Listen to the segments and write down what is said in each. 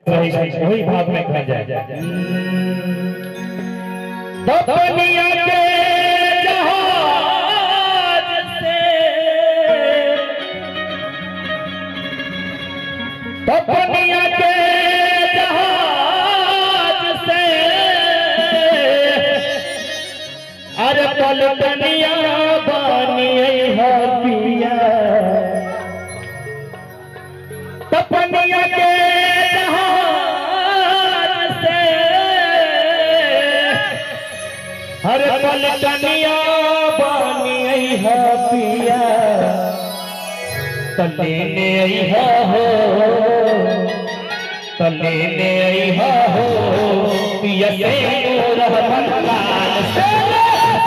वही भाव में कहा जाए। दुनिया के जहाज से दुनिया के जहाज से अरे पलटनिया बानी है पिया दुनिया के हर पलटनिया बानी है पिया तलेने हो तलेने हो पिया से रहमन लाल से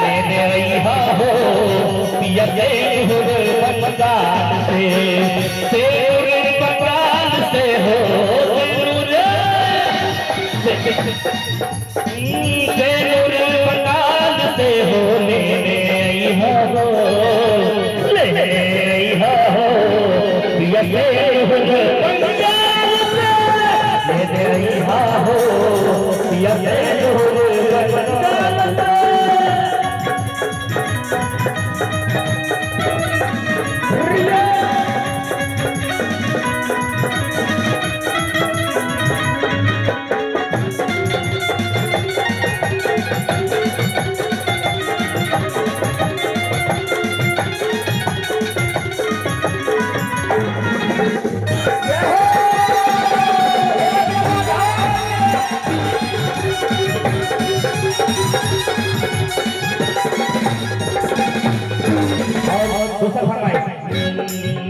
लेने हो पिया से रहमन लाल से बंगाल से हो से हो लेने हो पिया से बंगाल से लेने हो पिया से बंगाल से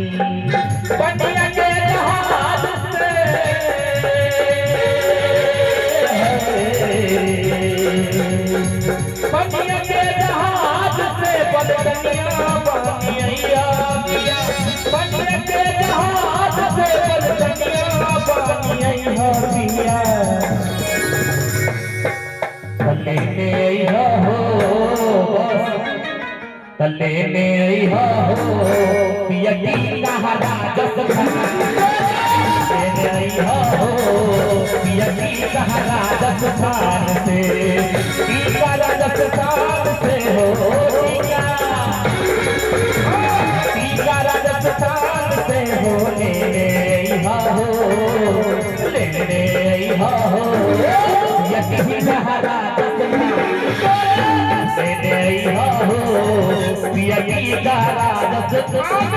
दुनिया के जहाज से दुनिया के जहाज से पलटनिया बानी है पिया दुनिया के जहाज से पलटनिया बानी है पिया तलेने हो तलेने हो पिया की कहारा दस तलेने हो पिया की कहारा दस खान से की कहारा दस खान से हो पिया की कहारा दस खान से हो लेने हो पिया की कहारा दस खान से हो पिया की कहारा दस खान